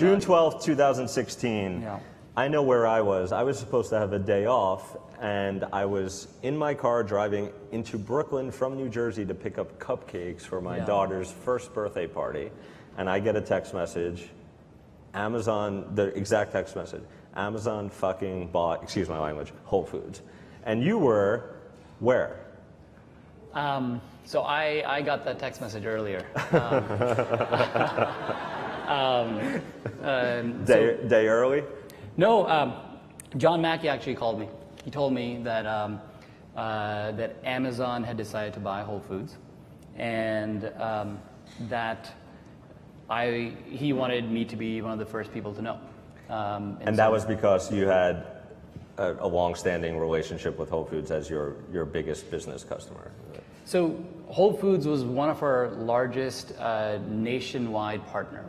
June 12th, 2016. Yeah. I know where I was. I was supposed to have a day off, and I was in my car driving into Brooklyn from New Jersey to pick up cupcakes for my daughter's first birthday party. And I get a text message, Amazon, the exact text message, Amazon fucking bought, excuse my language, Whole Foods. And you were where? So I got that text message earlier. Day early? No, John Mackey actually called me. He told me that that Amazon had decided to buy Whole Foods, and that he wanted me to be one of the first people to know. And that was because you had a long-standing relationship with Whole Foods as your biggest business customer. So Whole Foods was one of our largest nationwide partner.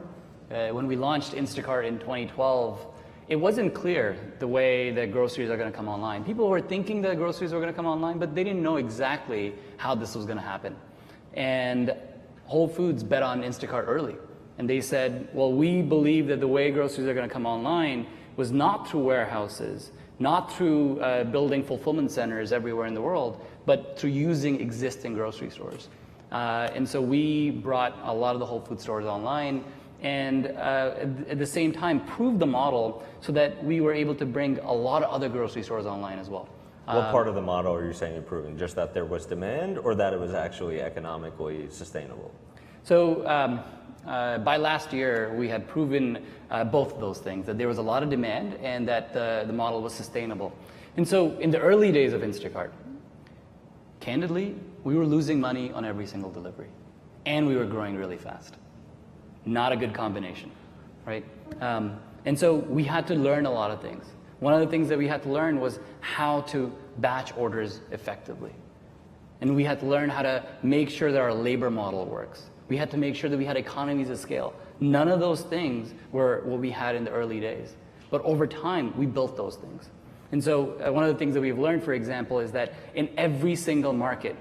When we launched Instacart in 2012, it wasn't clear the way that groceries are going to come online. People were thinking that groceries were going to come online, but they didn't know exactly how this was going to happen. And Whole Foods bet on Instacart early. And they said, well, we believe that the way groceries are going to come online was not through warehouses, not through building fulfillment centers everywhere in the world, but through using existing grocery stores. And so we brought a lot of the Whole Foods stores online, and at the same time proved the model so that we were able to bring a lot of other grocery stores online as well. What part of the model are you saying you're proving? Just that there was demand, or that it was actually economically sustainable? So by last year, we had proven both of those things, that there was a lot of demand and that the model was sustainable. And so in the early days of Instacart, candidly, we were losing money on every single delivery, and we were growing really fast. Not a good combination, right? And so we had to learn a lot of things. One of the things that we had to learn was how to batch orders effectively. And we had to learn how to make sure that our labor model works. We had to make sure that we had economies of scale. None of those things were what we had in the early days. But over time, we built those things. And so one of the things that we've learned, for example, is that in every single market,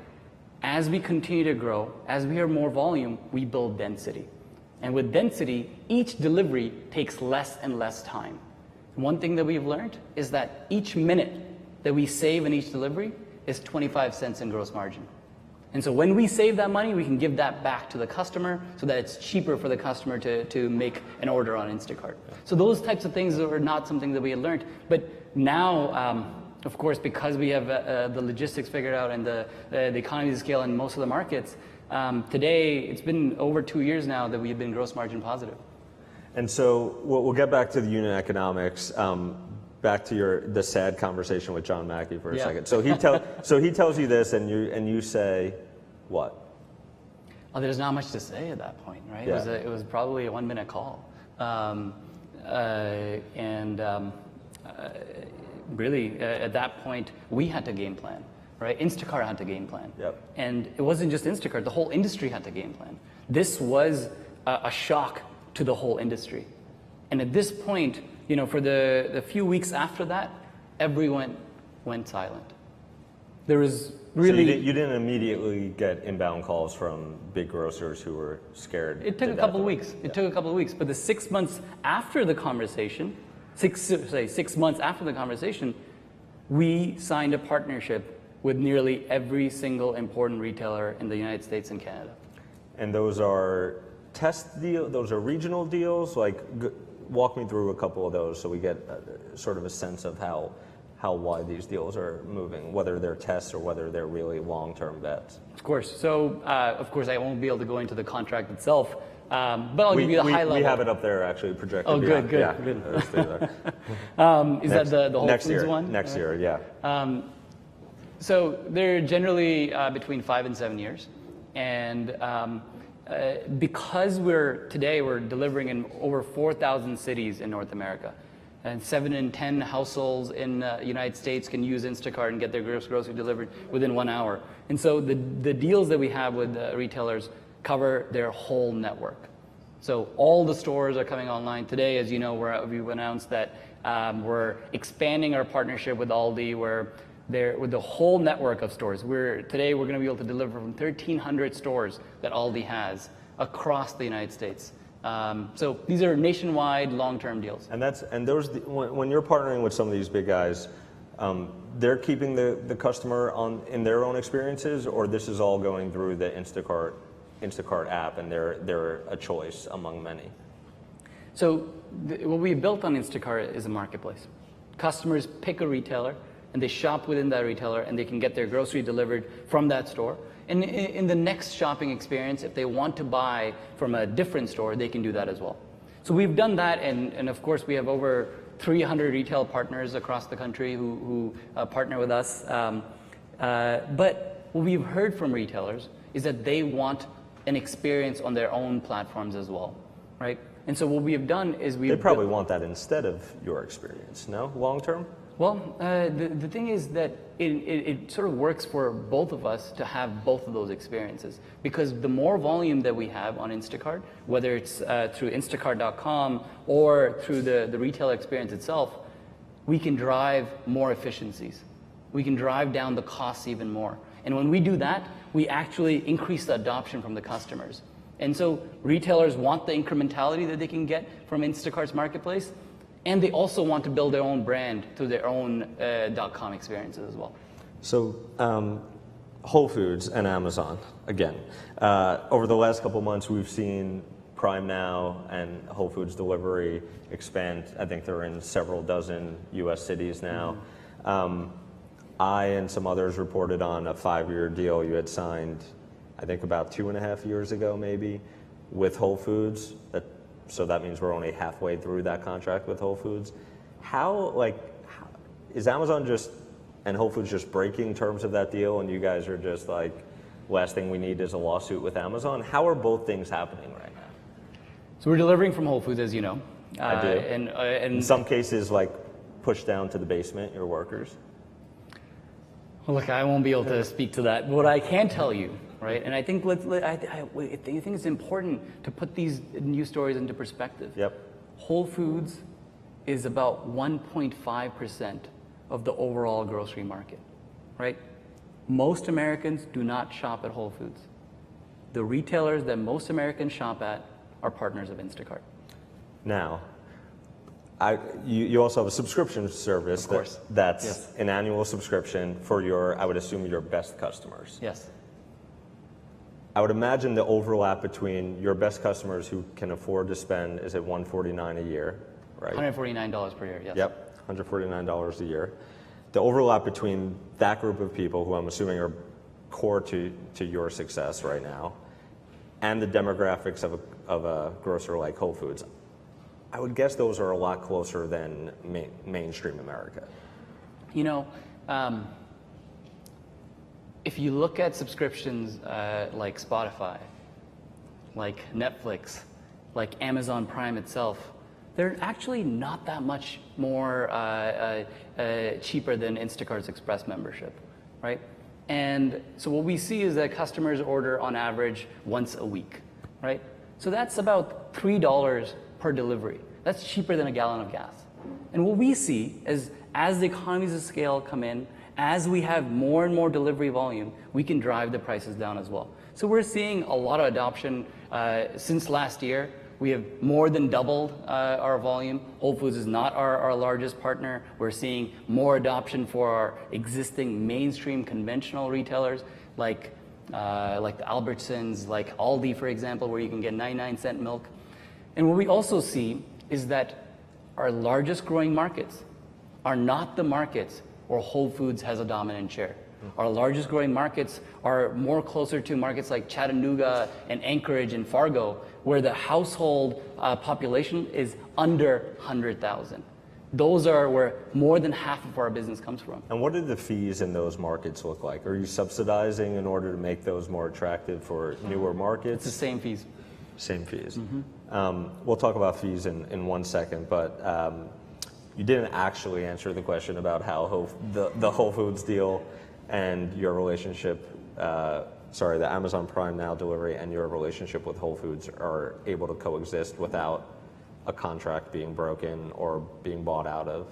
as we continue to grow, as we have more volume, we build density. And with density, each delivery takes less and less time. One thing that we've learned is that each minute that we save in each delivery is 25 cents in gross margin. And so when we save that money, we can give that back to the customer so that it's cheaper for the customer to make an order on Instacart. So those types of things are not something that we had learned. But now, of course, because we have the logistics figured out and the economies of scale in most of the markets, today, it's been over 2 years now that we've been gross margin positive. And so we'll get back to the unit economics. Back to the sad conversation with John Mackey for a second. So he tells you this, and you say, what? Oh, there's not much to say at that point, right? Yeah. It was probably a 1-minute call, really at that point we had to game plan. Right? Instacart had to game plan. Yep. And it wasn't just Instacart, the whole industry had to game plan. This was a shock to the whole industry. And at this point, for the few weeks after that, everyone went silent. There was really... So you didn't immediately get inbound calls from big grocers who were scared? It took a couple of weeks. It took a couple of weeks. But the 6 months after the conversation, 6 months after the conversation, we signed a partnership with nearly every single important retailer in the United States and Canada. And those are test deals, those are regional deals? Like, walk me through a couple of those so we get sort of a sense of how wide these deals are moving, whether they're tests or whether they're really long-term bets. Of course. So, of course, I won't be able to go into the contract itself, but I'll give you the high level. We have it up there actually projected. Oh, good, good, yeah. good. Is that the Whole Foods one? Next year, yeah. So they're generally between 5 and 7 years, and because we're delivering in over 4,000 cities in North America, and 7 in 10 households in the United States can use Instacart and get their grocery delivered within 1 hour. And so the deals that we have with retailers cover their whole network. So all the stores are coming online today. As you know, we've announced that we're expanding our partnership with Aldi, with the whole network of stores. Today we're going to be able to deliver from 1,300 stores that Aldi has across the United States. So these are nationwide long-term deals. And when you're partnering with some of these big guys, they're keeping the customer in their own experiences, or this is all going through the Instacart app, and they're a choice among many? So what we built on Instacart is a marketplace. Customers pick a retailer, and they shop within that retailer, and they can get their grocery delivered from that store. And in the next shopping experience, if they want to buy from a different store, they can do that as well. So we've done that, and of course we have over 300 retail partners across the country who partner with us. But what we've heard from retailers is that they want an experience on their own platforms as well, right? And so what we have done is They probably want that instead of your experience, no? Long term? Well, the thing is that it sort of works for both of us to have both of those experiences, because the more volume that we have on Instacart, whether it's through instacart.com or through the retail experience itself, we can drive more efficiencies. We can drive down the costs even more. And when we do that, we actually increase the adoption from the customers. And so retailers want the incrementality that they can get from Instacart's marketplace, and they also want to build their own brand through their own .com experiences as well. So Whole Foods and Amazon, again, over the last couple months, we've seen Prime Now and Whole Foods delivery expand. I think they're in several dozen US cities now. I and some others reported on a 5-year deal you had signed, I think about 2.5 years ago maybe, with Whole Foods. So that means we're only halfway through that contract with Whole Foods. Is Amazon and Whole Foods just breaking terms of that deal, and you guys are just like, last thing we need is a lawsuit with Amazon? How are both things happening right now? So we're delivering from Whole Foods, as you know. I do. And in some cases, like pushed down to the basement, your workers. Well, look, I won't be able to speak to that. But what I can tell you, right, and I think I think it's important to put these news stories into perspective. Yep. Whole Foods is about 1.5% of the overall grocery market, right? Most Americans do not shop at Whole Foods. The retailers that most Americans shop at are partners of Instacart. Now, you also have a subscription service that's yes. An annual subscription for I would assume, your best customers. Yes. I would imagine the overlap between your best customers who can afford to spend is at $149 a year, right? $149 per year, yes. Yep, $149 a year. The overlap between that group of people, who I'm assuming are core to your success right now, and the demographics of a grocer like Whole Foods, I would guess those are a lot closer than mainstream America. You know, if you look at subscriptions like Spotify, like Netflix, like Amazon Prime itself, they're actually not that much more cheaper than Instacart's Express membership, right? And so what we see is that customers order on average once a week, right? So that's about $3 per delivery. That's cheaper than a gallon of gas. And what we see is, as the economies of scale come in, as we have more and more delivery volume, we can drive the prices down as well. So we're seeing a lot of adoption. Since last year, we have more than doubled our volume. Whole Foods is not our largest partner. We're seeing more adoption for our existing mainstream conventional retailers like the Albertsons, like Aldi, for example, where you can get 99-cent milk. And what we also see is that our largest growing markets are not the markets where Whole Foods has a dominant share. Our largest growing markets are more closer to markets like Chattanooga and Anchorage and Fargo, where the household population is under 100,000. Those are where more than half of our business comes from. And what do the fees in those markets look like? Are you subsidizing in order to make those more attractive for newer markets? It's the same fees. Same fees. Mm-hmm. We'll talk about fees in 1 second, but you didn't actually answer the question about how the Whole Foods deal and your relationship, the Amazon Prime Now delivery and your relationship with Whole Foods are able to coexist without a contract being broken or being bought out of.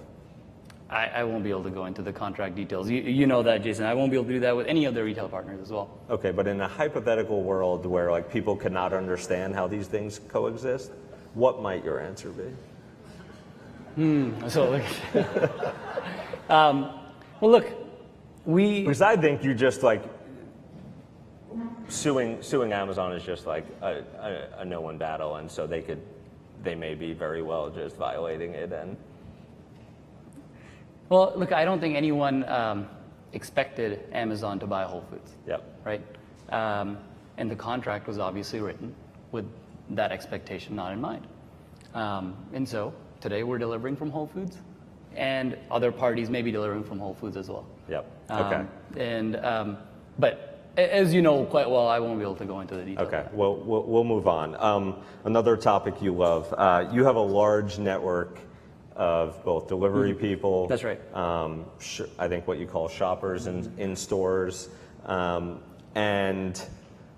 I won't be able to go into the contract details. You know that, Jason. I won't be able to do that with any of the retail partners as well. Okay, but in a hypothetical world where like people cannot understand how these things coexist, what might your answer be? Well, look, because I think you just like suing Amazon is just like a no-win battle, and so they may be very well just violating it. And well, look, I don't think anyone expected Amazon to buy Whole Foods. Yep. Right. And the contract was obviously written with that expectation not in mind. And so today we're delivering from Whole Foods, and other parties may be delivering from Whole Foods as well. Yep. Okay. But as you know quite well, I won't be able to go into the details. Okay. Well, we'll move on. Another topic you love. You have a large network of both delivery people. That's right. I think what you call shoppers in stores, and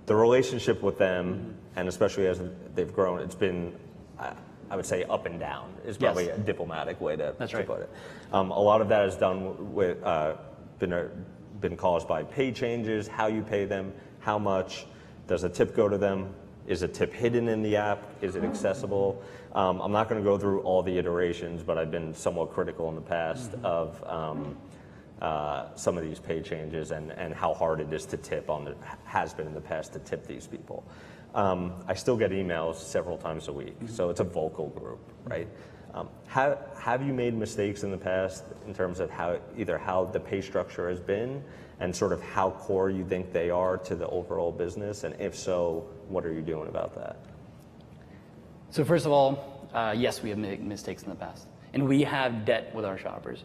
the relationship with them, and especially as they've grown, it's been, I would say, up and down is probably a diplomatic way to put it. A lot of that is done with been caused by pay changes, how you pay them, how much, does a tip go to them, is a tip hidden in the app, is it accessible? I'm not going to go through all the iterations, but I've been somewhat critical in the past of some of these pay changes and how hard it is to tip has been in the past to tip these people. I still get emails several times a week, so it's a vocal group, right? Have you made mistakes in the past in terms of how the pay structure has been and sort of how core you think they are to the overall business? And if so, what are you doing about that? So first of all, yes, we have made mistakes in the past, and we have debt with our shoppers.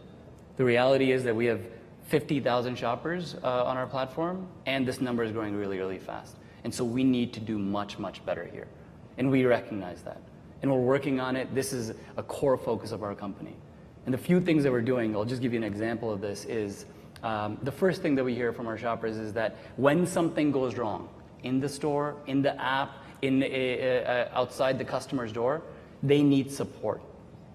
The reality is that we have 50,000 shoppers on our platform, and this number is growing really, really fast. And so we need to do much, much better here, and we recognize that. And we're working on it. This is a core focus of our company. And the few things that we're doing, I'll just give you an example of this, is the first thing that we hear from our shoppers is that when something goes wrong in the store, in the app, outside the customer's door, they need support.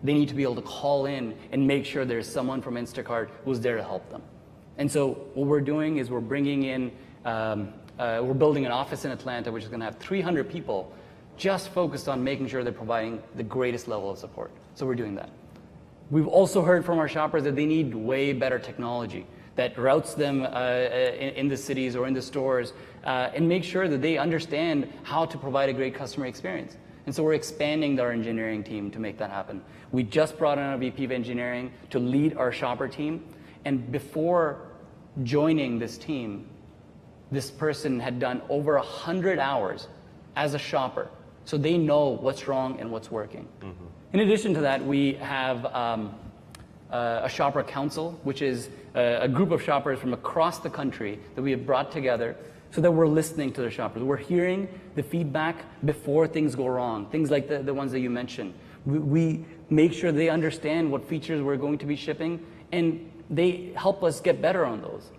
They need to be able to call in and make sure there's someone from Instacart who's there to help them. And so what we're doing is we're bringing in, we're building an office in Atlanta, which is going to have 300 people just focused on making sure they're providing the greatest level of support. So we're doing that. We've also heard from our shoppers that they need way better technology that routes them in the cities or in the stores and make sure that they understand how to provide a great customer experience. And so we're expanding our engineering team to make that happen. We just brought in a VP of engineering to lead our shopper team. And before joining this team, this person had done over 100 hours as a shopper. So they know what's wrong and what's working. Mm-hmm. In addition to that, we have a shopper council, which is a group of shoppers from across the country that we have brought together so that we're listening to the shoppers. We're hearing the feedback before things go wrong, things like the ones that you mentioned. We make sure they understand what features we're going to be shipping, and they help us get better on those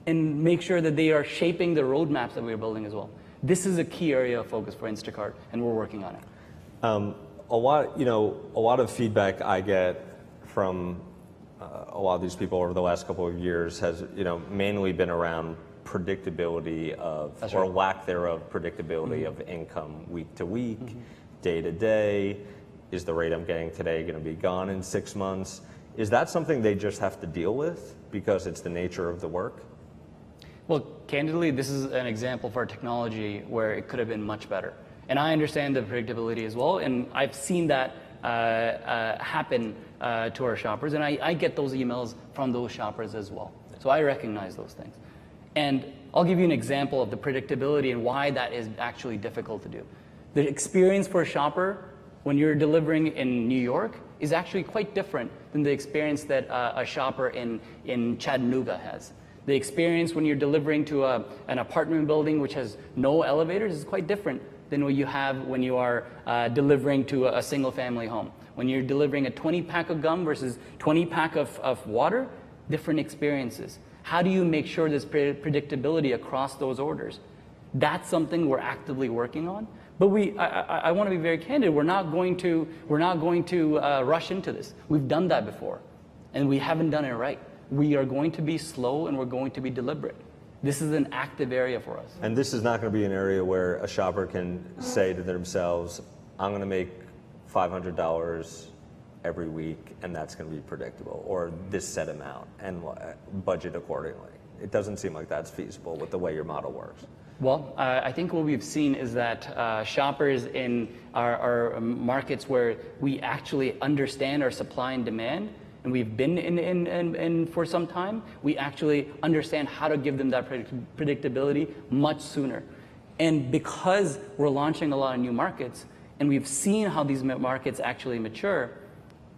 and make sure that they are shaping the roadmaps that we're building as well. This is a key area of focus for Instacart, and we're working on it. A lot of feedback I get from a lot of these people over the last couple of years has, mainly been around predictability of, That's or right. lack thereof, predictability of income week to week, day to day. Is the rate I'm getting today going to be gone in 6 months? Is that something they just have to deal with because it's the nature of the work? Well, candidly, this is an example for technology where it could have been much better. And I understand the predictability as well, and I've seen that happen to our shoppers, and I get those emails from those shoppers as well. So I recognize those things. And I'll give you an example of the predictability and why that is actually difficult to do. The experience for a shopper when you're delivering in New York is actually quite different than the experience that a shopper in Chattanooga has. The experience when you're delivering to an apartment building which has no elevators is quite different than what you have when you are delivering to a single family home. When you're delivering a 20-pack of gum versus 20-pack of water, different experiences. How do you make sure there's predictability across those orders? That's something we're actively working on. But I want to be very candid. We're not going to rush into this. We've done that before. and we haven't done it right. We are going to be slow and we're going to be deliberate. This is an active area for us. And this is not going to be an area where a shopper can say to themselves, I'm going to make $500 every week, and that's going to be predictable, or this set amount, and budget accordingly. It doesn't seem like that's feasible with the way your model works. Well, I think what we've seen is that shoppers in our markets where we actually understand our supply and demand, and we've been in for some time, we actually understand how to give them that predictability much sooner. And because we're launching a lot of new markets, and we've seen how these markets actually mature,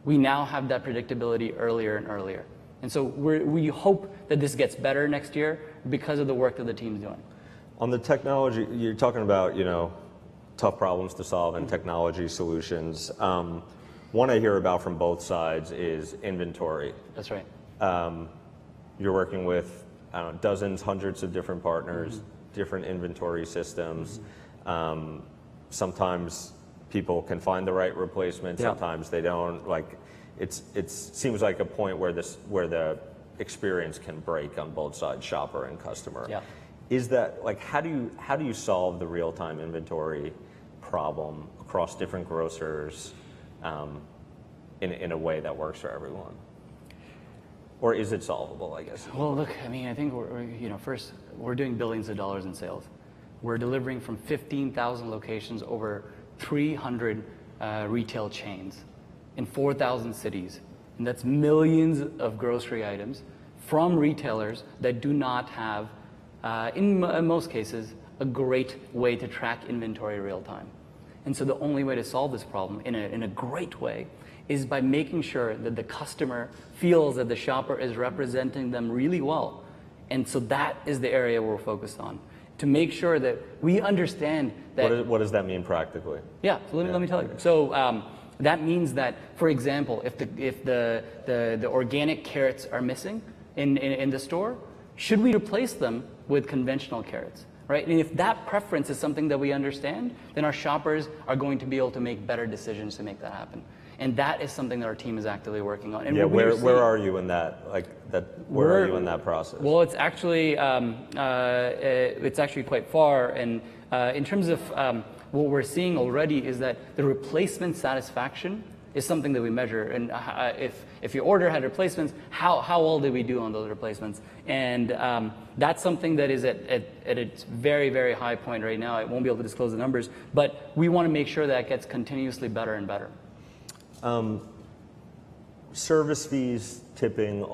we now have that predictability earlier and earlier. And so we hope that this gets better next year because of the work that the team's doing. On the technology, you're talking about, tough problems to solve and technology solutions. One I hear about from both sides is inventory. That's right. You're working with dozens, hundreds of different partners, different inventory systems. Sometimes people can find the right replacement, sometimes they don't. It seems like a point where the experience can break on both sides, shopper and customer. Yeah. Is that how do you solve the real-time inventory problem across different grocers in a way that works for everyone? Or is it solvable, I guess? Well, look, I think first we're doing billions of dollars in sales. We're delivering from 15,000 locations over 300 retail chains in 4,000 cities. And that's millions of grocery items from retailers that do not have, in most cases, a great way to track inventory real time. And so the only way to solve this problem in a great way is by making sure that the customer feels that the shopper is representing them really well. And so that is the area we're focused on, to make sure that we understand that. What does that mean practically? Yeah, so let me tell you. So that means that, for example, if the organic carrots are missing in the store, should we replace them with conventional carrots? Right? And if that preference is something that we understand, then our shoppers are going to be able to make better decisions to make that happen. And that is something that our team is actively working on. And where are you in that? Where are you in that process? Well, it's actually quite far. And in terms of what we're seeing already is that the replacement satisfaction is something that we measure. And if your order had replacements, how well did we do on those replacements? And that's something that is at its very, very high point right now. I won't be able to disclose the numbers, but we want to make sure that it gets continuously better and better. Service fees, tipping,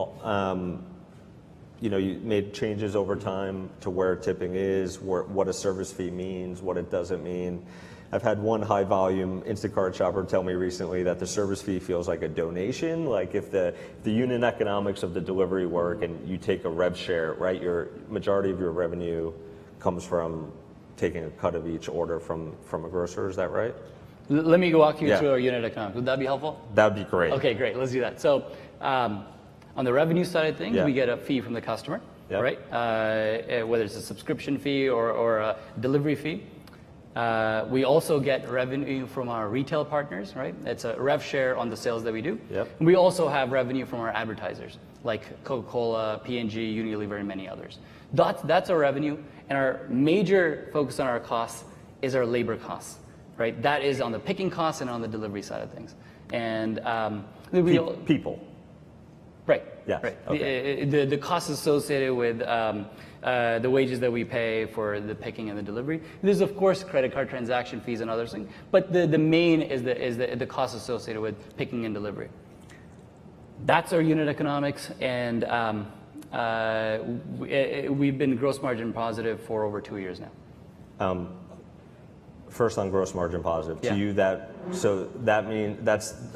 you made changes over time to where tipping is, what a service fee means, what it doesn't mean. I've had one high volume Instacart shopper tell me recently that the service fee feels like a donation. Like if the unit economics of the delivery work and you take a rev share, right, your majority of your revenue comes from taking a cut of each order from a grocer, is that right? Let me walk you through our unit economics. Would that be helpful? That would be great. Okay, great. Let's do that. So on the revenue side of things, we get a fee from the customer, right? Whether it's a subscription fee or a delivery fee. We also get revenue from our retail partners, right? It's a rev share on the sales that we do. Yep. And we also have revenue from our advertisers, like Coca-Cola, P&G, Unilever, and many others. That's our revenue. And our major focus on our costs is our labor costs. Right, that is on the picking costs and on the delivery side of things, and people. Right. Yes. Right. Okay. The costs associated with the wages that we pay for the picking and the delivery. There's of course credit card transaction fees and other things, but the main is the costs associated with picking and delivery. That's our unit economics, and we've been gross margin positive for over 2 years now. First on gross margin positive. To you,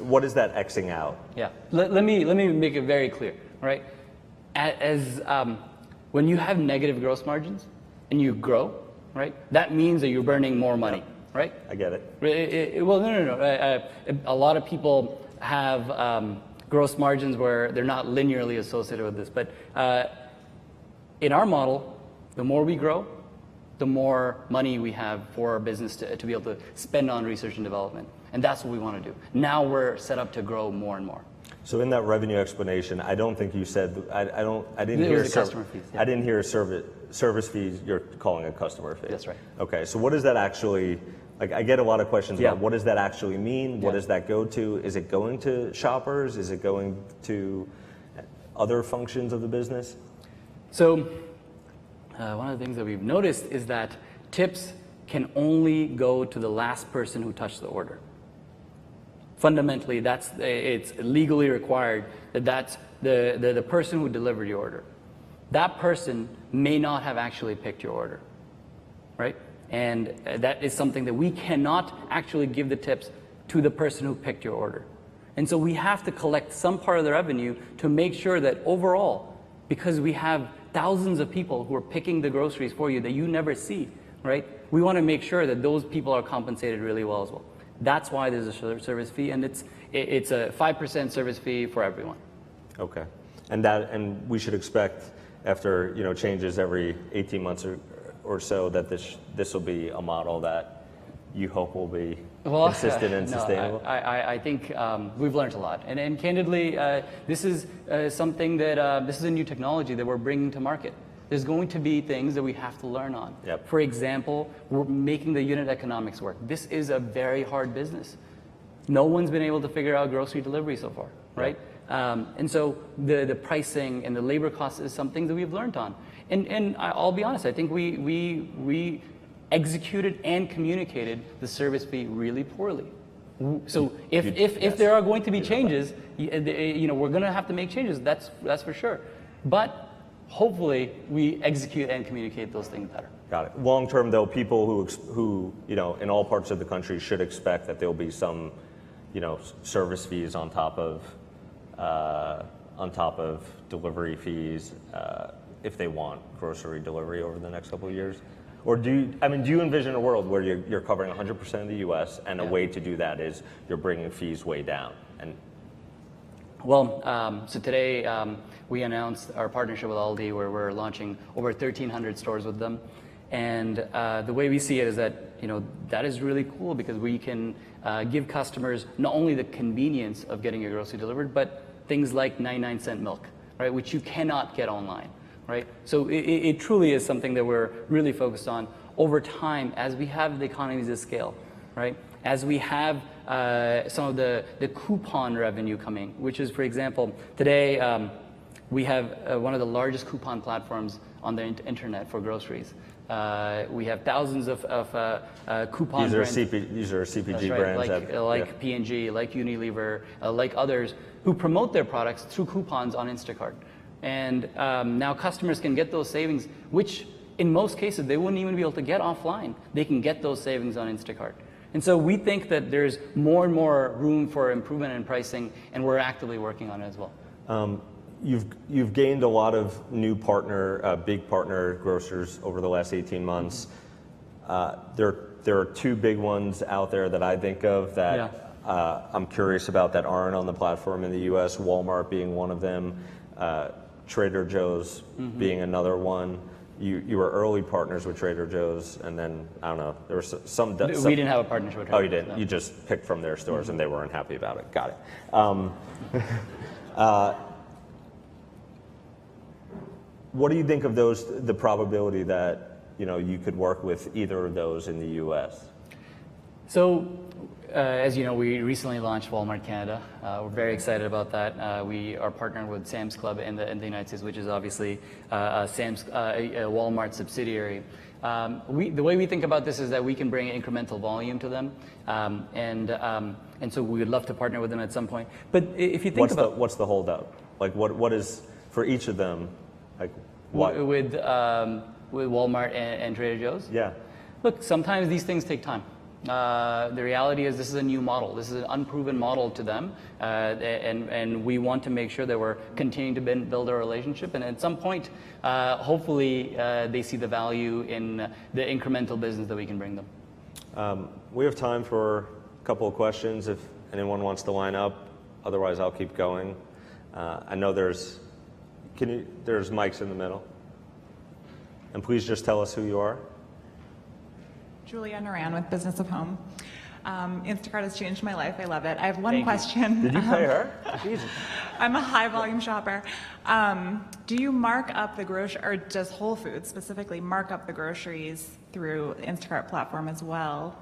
what is that Xing out? Yeah. Let me make it very clear. Right. When you have negative gross margins and you grow, right, that means that you're burning more money. Right. I get it. Well, no. A lot of people have gross margins where they're not linearly associated with this, but in our model, the more we grow, the more money we have for our business to be able to spend on research and development. And that's what we want to do. Now we're set up to grow more and more. So in that revenue explanation, I don't think you said, I didn't It hear was the customer fees, yeah. I didn't hear service fees. You're calling a customer fee. That's right. Okay, so what does that actually? Like, I get a lot of questions Yeah. about what does that actually mean? What Yeah. does that go to? Is it going to shoppers? Is it going to other functions of the business? So one of the things that we've noticed is that tips can only go to the last person who touched the order. Fundamentally, it's legally required that that's the person who delivered your order. That person may not have actually picked your order, right? And that is something that we cannot actually give the tips to the person who picked your order. And so we have to collect some part of the revenue to make sure that overall, because we have thousands of people who are picking the groceries for you that you never see, right? We want to make sure that those people are compensated really well as well. That's why there's a service fee, and it's a 5% service fee for everyone. Okay, and we should expect after changes every 18 months or so that this will be a model that you hope will be consistent and sustainable? I think we've learned a lot, and candidly, this is something that this is a new technology that we're bringing to market. There's going to be things that we have to learn on. Yep. For example, we're making the unit economics work. This is a very hard business. No one's been able to figure out grocery delivery so far, right? Yep. And so the pricing and the labor costs is something that we've learned on. And I'll be honest, I think we executed and communicated the service fee really poorly. So if there are going to be changes, we're going to have to make changes. That's for sure. But hopefully we execute and communicate those things better. Got it. Long term, though, people who in all parts of the country should expect that there'll be some service fees on top of delivery fees if they want grocery delivery over the next couple of years. Or do you envision a world where you're covering 100% of the U.S. and a way to do that is you're bringing fees way down? So today we announced our partnership with Aldi, where we're launching over 1,300 stores with them, and the way we see it is that that is really cool because we can give customers not only the convenience of getting your grocery delivered, but things like 99-cent milk, right, which you cannot get online. Right? So it truly is something that we're really focused on over time as we have the economies of scale, right? As we have some of the coupon revenue coming, which is, for example, today we have one of the largest coupon platforms on the internet for groceries. We have thousands of coupon brands. These are CPG right, brands. Like P&G, like Unilever, like others, who promote their products through coupons on Instacart. And now customers can get those savings, which in most cases they wouldn't even be able to get offline. They can get those savings on Instacart. And so we think that there's more and more room for improvement in pricing, and we're actively working on it as well. You've gained a lot of new big partner grocers over the last 18 months. There are two big ones out there that I think of that I'm curious about that aren't on the platform in the U.S. Walmart being one of them. Trader Joe's being another one. You were early partners with Trader Joe's, and then, I don't know, there was some... We didn't have a partnership with Trader Joe's. Oh, you didn't? No. You just picked from their stores, and they weren't happy about it. Got it. What do you think of the probability that, you could work with either of those in the U.S.? So, as you know, we recently launched Walmart Canada. We're very excited about that. We are partnered with Sam's Club in the United States, which is obviously a Walmart subsidiary. The way we think about this is that we can bring incremental volume to them, and so we would love to partner with them at some point. But if you think what's the holdup? Like what is for each of them? Like what? With Walmart and Trader Joe's? Yeah. Look, sometimes these things take time. The reality is this is a new model. This is an unproven model to them, and we want to make sure that we're continuing to build a relationship. And at some point, hopefully, they see the value in the incremental business that we can bring them. We have time for a couple of questions if anyone wants to line up. Otherwise, I'll keep going. I know there's mics in the middle. And please just tell us who you are. Julia Naran with Business of Home. Instacart has changed my life. I love it. I have one question. Did you pay her? Jesus. I'm a high volume shopper. Do you mark up the grocery, or does Whole Foods specifically mark up the groceries through the Instacart platform as well,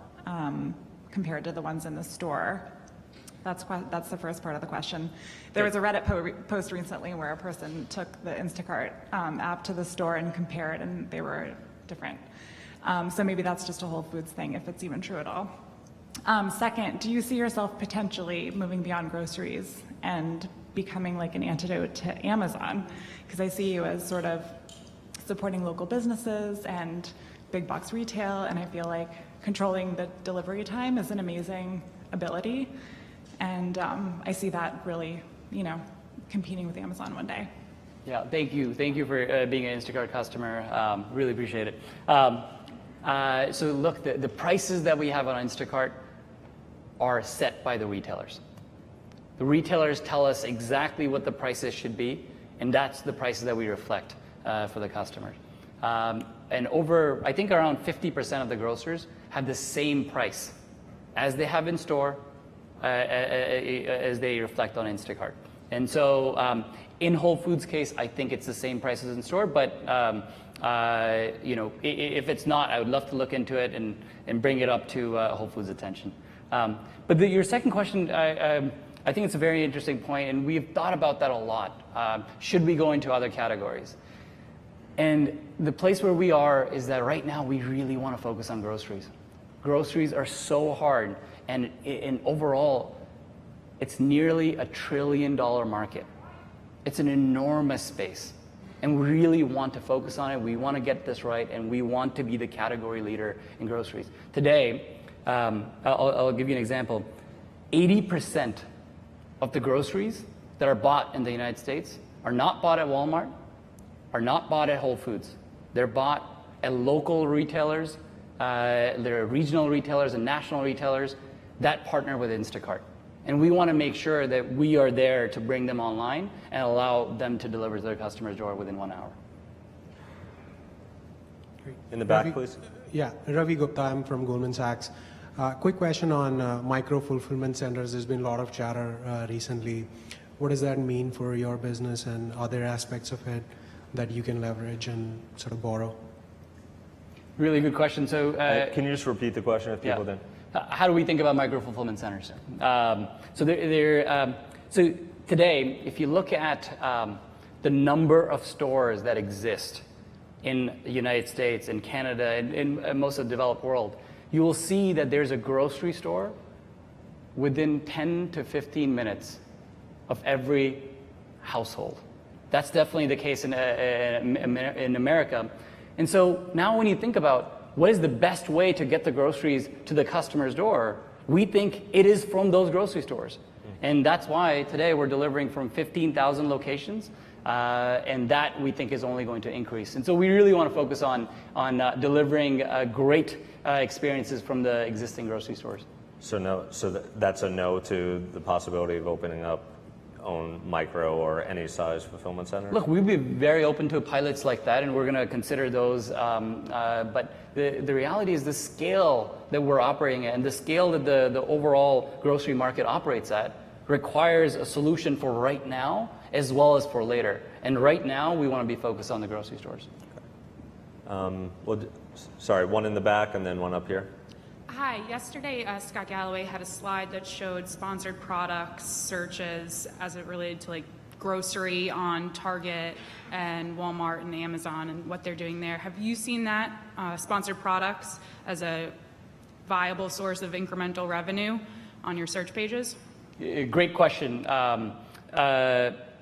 compared to the ones in the store? That's the first part of the question. There was a Reddit post recently where a person took the Instacart app to the store and compared, and they were different. So maybe that's just a Whole Foods thing, if it's even true at all. Second, do you see yourself potentially moving beyond groceries and becoming like an antidote to Amazon? Because I see you as sort of supporting local businesses and big box retail, and I feel like controlling the delivery time is an amazing ability. And I see that really, competing with Amazon one day. Yeah, thank you. Thank you for being an Instacart customer. Really appreciate it. So look, the prices that we have on Instacart are set by the retailers. The retailers tell us exactly what the prices should be, and that's the prices that we reflect for the customers. And I think around 50% of the grocers have the same price as they have in store, as they reflect on Instacart. And so in Whole Foods case, I think it's the same prices in store, but if it's not, I would love to look into it and bring it up to Whole Foods' attention. But your second question, I think it's a very interesting point, and we've thought about that a lot. Should we go into other categories? And the place where we are is that right now we really want to focus on groceries. Groceries are so hard, and overall, it's nearly $1 trillion market. It's an enormous space, and we really want to focus on it. We want to get this right, and we want to be the category leader in groceries. Today, I'll give you an example. 80% of the groceries that are bought in the United States are not bought at Walmart, are not bought at Whole Foods. They're bought at local retailers, there are regional retailers and national retailers that partner with Instacart. And we want to make sure that we are there to bring them online and allow them to deliver to their customer's door within 1 hour. Great. In the back, please. Yeah, Ravi Gupta, I'm from Goldman Sachs. Quick question on micro fulfillment centers. There's been a lot of chatter recently. What does that mean for your business, and other aspects of it that you can leverage and sort of borrow? Really good question. So, can you just repeat the question if people didn't? How do we think about micro-fulfillment centers? So today, if you look at the number of stores that exist in the United States, in Canada, and in most of the developed world, you will see that there's a grocery store within 10 to 15 minutes of every household. That's definitely the case in America. And so now when you think about what is the best way to get the groceries to the customer's door, we think it is from those grocery stores. And that's why today we're delivering from 15,000 locations, and that we think is only going to increase. And so we really want to focus on delivering great experiences from the existing grocery stores. So that's a no to the possibility of opening up own micro or any size fulfillment centers? Look, we'd be very open to pilots like that, and we're going to consider those. But the reality is the scale that we're operating at and the scale that the overall grocery market operates at requires a solution for right now as well as for later. And right now, we want to be focused on the grocery stores. Sorry, one in the back and then one up here. Hi, yesterday Scott Galloway had a slide that showed sponsored products searches as it related to like grocery on Target and Walmart and Amazon and what they're doing there. Have you seen that, sponsored products, as a viable source of incremental revenue on your search pages? Great question.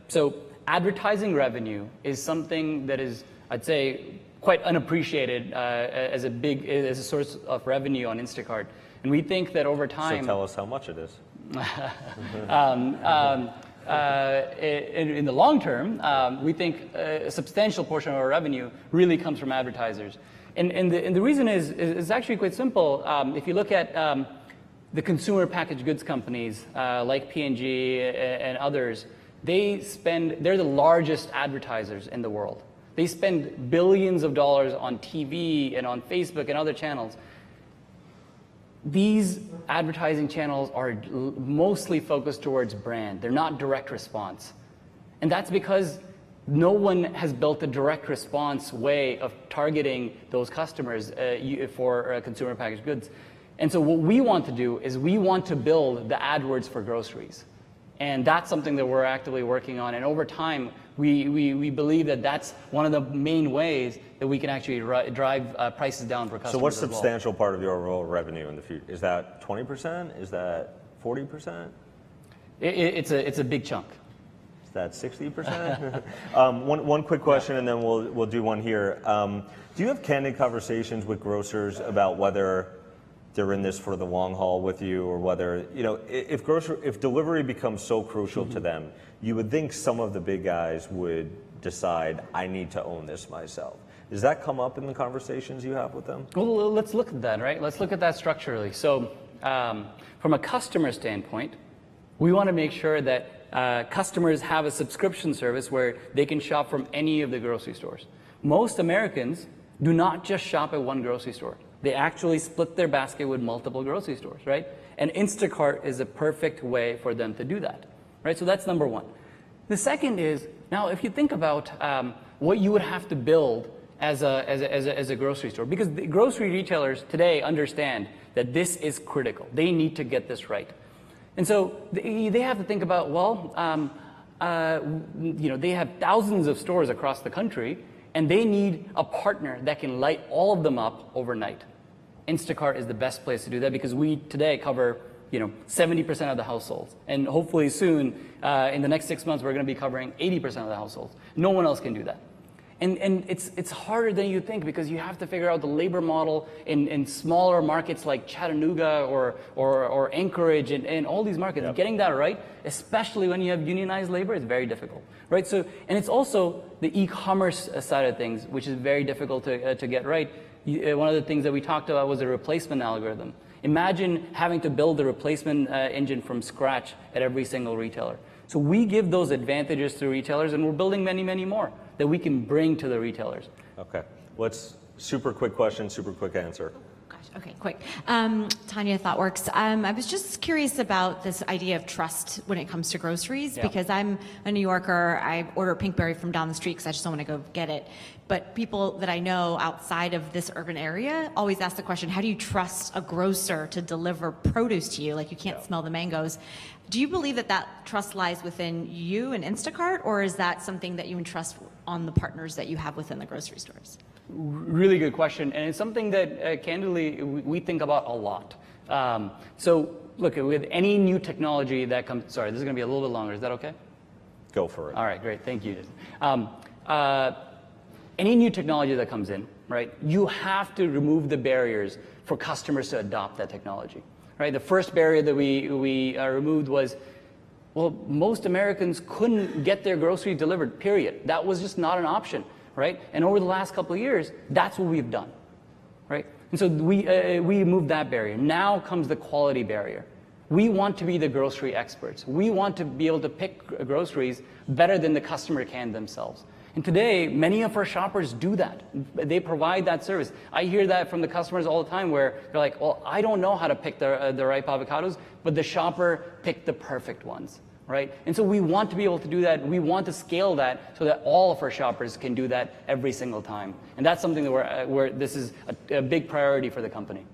So advertising revenue is something that is, I'd say, quite unappreciated as a source of revenue on Instacart. And we think that over time... So tell us how much it is. In the long term, we think a substantial portion of our revenue really comes from advertisers. And the reason is actually quite simple. If you look at the consumer packaged goods companies like P&G and others, they're the largest advertisers in the world. They spend billions of dollars on TV and on Facebook and other channels. These advertising channels are mostly focused towards brand. They're not direct response. And that's because no one has built a direct response way of targeting those customers for consumer packaged goods. And so what we want to do is we want to build the AdWords for groceries. And that's something that we're actively working on. And over time, we believe that that's one of the main ways that we can actually drive prices down for customers. So what's as well. substantial part of your overall revenue in the future? Is that 20%? Is that 40%? It's a big chunk. Is that 60%? One quick question, and then we'll do one here. Do you have candid conversations with grocers about whether they're in this for the long haul with you, or whether, if delivery becomes so crucial to them, you would think some of the big guys would decide, I need to own this myself. Does that come up in the conversations you have with them? Well, let's look at that, right? Let's look at that structurally. So from a customer standpoint, we want to make sure that customers have a subscription service where they can shop from any of the grocery stores. Most Americans do not just shop at one grocery store. They actually split their basket with multiple grocery stores, right? And Instacart is a perfect way for them to do that, right? So that's number one. The second is, now if you think about what you would have to build as a grocery store, because the grocery retailers today understand that this is critical. They need to get this right. And so they have to think about, they have thousands of stores across the country, and they need a partner that can light all of them up overnight. Instacart is the best place to do that because we today cover 70% of the households. And hopefully soon, in the next 6 months, we're going to be covering 80% of the households. No one else can do that. And it's harder than you think because you have to figure out the labor model in smaller markets like Chattanooga or Anchorage and all these markets. Yep. Getting that right, especially when you have unionized labor, is very difficult, right? So, and it's also the e-commerce side of things, which is very difficult to get right. One of the things that we talked about was a replacement algorithm. Imagine having to build the replacement engine from scratch at every single retailer. So we give those advantages to retailers, and we're building many, many more that we can bring to the retailers. Okay. What's super quick question, super quick answer? Okay, quick. Tanya, ThoughtWorks. I was just curious about this idea of trust when it comes to groceries, because I'm a New Yorker. I order Pinkberry from down the street because I just don't want to go get it. But people that I know outside of this urban area always ask the question, how do you trust a grocer to deliver produce to you? Like you can't smell the mangoes. Do you believe that trust lies within you and Instacart, or is that something that you entrust on the partners that you have within the grocery stores? Really good question, and it's something that candidly we think about a lot. So look, with any new technology that comes, sorry, this is going to be a little bit longer. Is that okay? Go for it. All right, great, thank you. Any new technology that comes in, right? You have to remove the barriers for customers to adopt that technology, right? The first barrier that we removed was, well, most Americans couldn't get their groceries delivered. Period. That was just not an option. Right? And over the last couple of years, that's what we've done, right? And so we removed that barrier. Now comes the quality barrier. We want to be the grocery experts. We want to be able to pick groceries better than the customer can themselves. And today, many of our shoppers do that. They provide that service. I hear that from the customers all the time where they're like, well, I don't know how to pick the ripe avocados, but the shopper picked the perfect ones. Right? And so we want to be able to do that. We want to scale that so that all of our shoppers can do that every single time. And that's something that this is a big priority for the company.